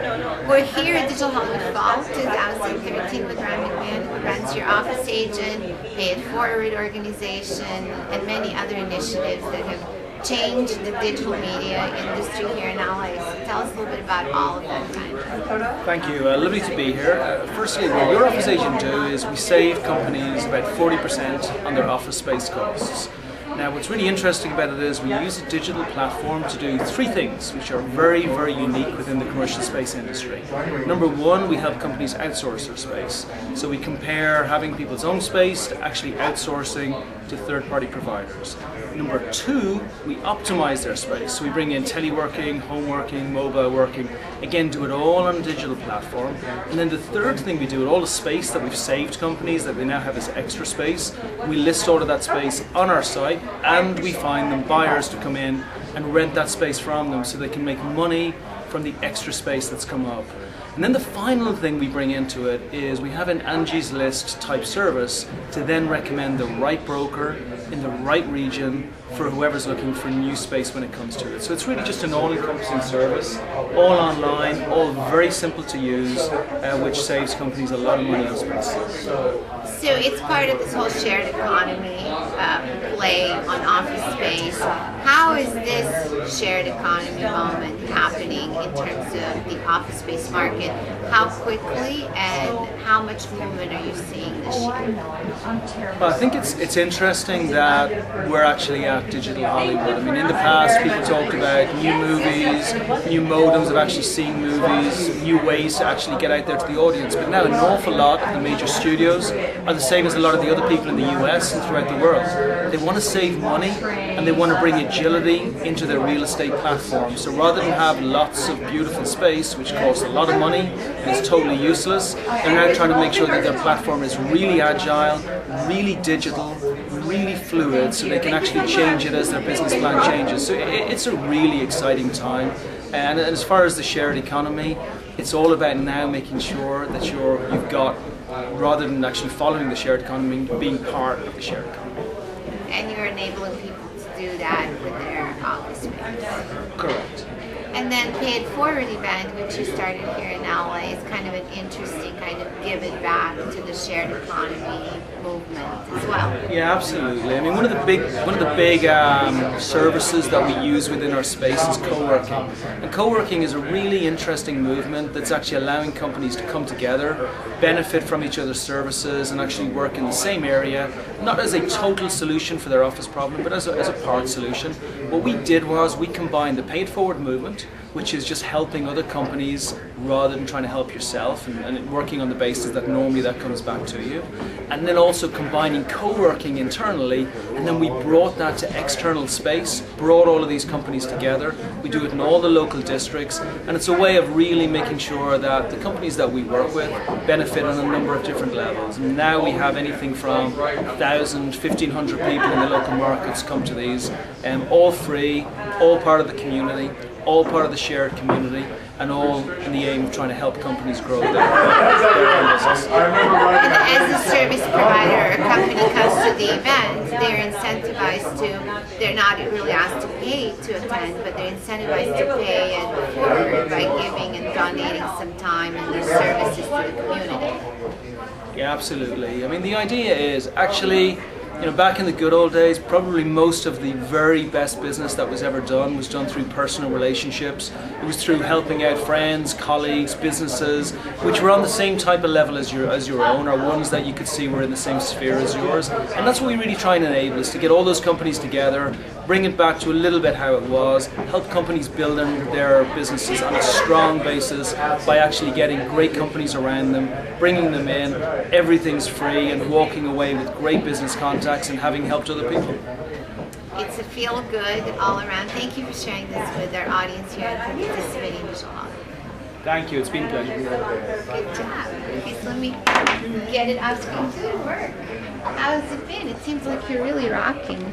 We're here at Digital Hollywood Fall 2013 with Ron McMahon, who runs your office agent, Pay It Forward organization, and many other initiatives that have changed the digital media industry here in LA. So tell us a little bit about all of that, Ron. Thank you. Lovely to be here. Firstly, what your office agent do is we save companies about 40% on their office space costs. Now, what's really interesting about it is we use a digital platform to do three things which are very, very unique within the commercial space industry. Number one, we help companies outsource their space. So we compare having people's own space to actually outsourcing to third-party providers. Number two, we optimize their space. So we bring in teleworking, home working, mobile working, again, do it all on a digital platform. And then the third thing we do with all the space that we've saved companies that we now have as extra space, we list all of that space on our site, and we find them buyers to come in and rent that space from them so they can make money from the extra space that's come up. And then the final thing we bring into it is we have an Angie's List type service to then recommend the right broker in the right region for whoever's looking for new space when it comes to it. So it's really just an all-encompassing service, all online, all very simple to use, which saves companies a lot of money on space. So it's part of this whole shared economy play on office space. How is this shared economy moment happening in terms of the office space market? How quickly and how much movement are you seeing this year? Well, I think it's interesting that we're actually at Digital Hollywood. I mean, in the past, people talked about new movies, new modems of actually seeing movies, new ways to actually get out there to the audience. But now an awful lot of the major studios are the same as a lot of the other people in the US and throughout the world. They want to save money and they want to bring agility into their real estate platform. So rather than have lots of beautiful space, which costs a lot of money and is totally useless, they're now trying to make sure that their platform is really agile, really digital, really fluid, so they can actually change it as their business plan changes. So it's a really exciting time. And as far as the shared economy, it's all about now making sure that you've got, rather than actually following the shared economy, being part of the shared economy. And you're enabling people to do that with their office space. Correct. And then Pay It Forward event, which you started here in LA, is kind of an interesting kind of give it back to the shared economy movement as well. Yeah, absolutely. I mean, one of the big services that we use within our space is co-working. And co-working is a really interesting movement that's actually allowing companies to come together, benefit from each other's services, and actually work in the same area, not as a total solution for their office problem, but as a part solution. What we did was we combined the Pay It Forward movement, which is just helping other companies rather than trying to help yourself, and working on the basis that normally that comes back to you. And then also combining co-working internally, and then we brought that to external space, brought all of these companies together. We do it in all the local districts, and it's a way of really making sure that the companies that we work with benefit on a number of different levels. And now we have anything from 1,000, 1,500 people in the local markets come to these, all free, all part of the community, all part of the shared community, and all in the aim of trying to help companies grow their business. And as a service provider, a company comes to the event, they're incentivized to, they're not really asked to pay to attend, but they're incentivized to pay it forward by giving and donating some time and their services to the community. Yeah, absolutely. I mean, the idea is actually, back in the good old days, probably most of the very best business that was ever done was done through personal relationships. It was through helping out friends, colleagues, businesses, which were on the same type of level as your own, or ones that you could see were in the same sphere as yours. And that's what we really try and enable, is to get all those companies together, bring it back to a little bit how it was, help companies build their businesses on a strong basis by actually getting great companies around them, bringing them in, everything's free, and walking away with great business contacts and having helped other people. It's a feel good all around. Thank you for sharing this with our audience here and for participating in Digital Hollywood. Thank you, it's been a pleasure. Good job. Okay, so let me get it off screen. Good work. How's it been? It seems like you're really rocking.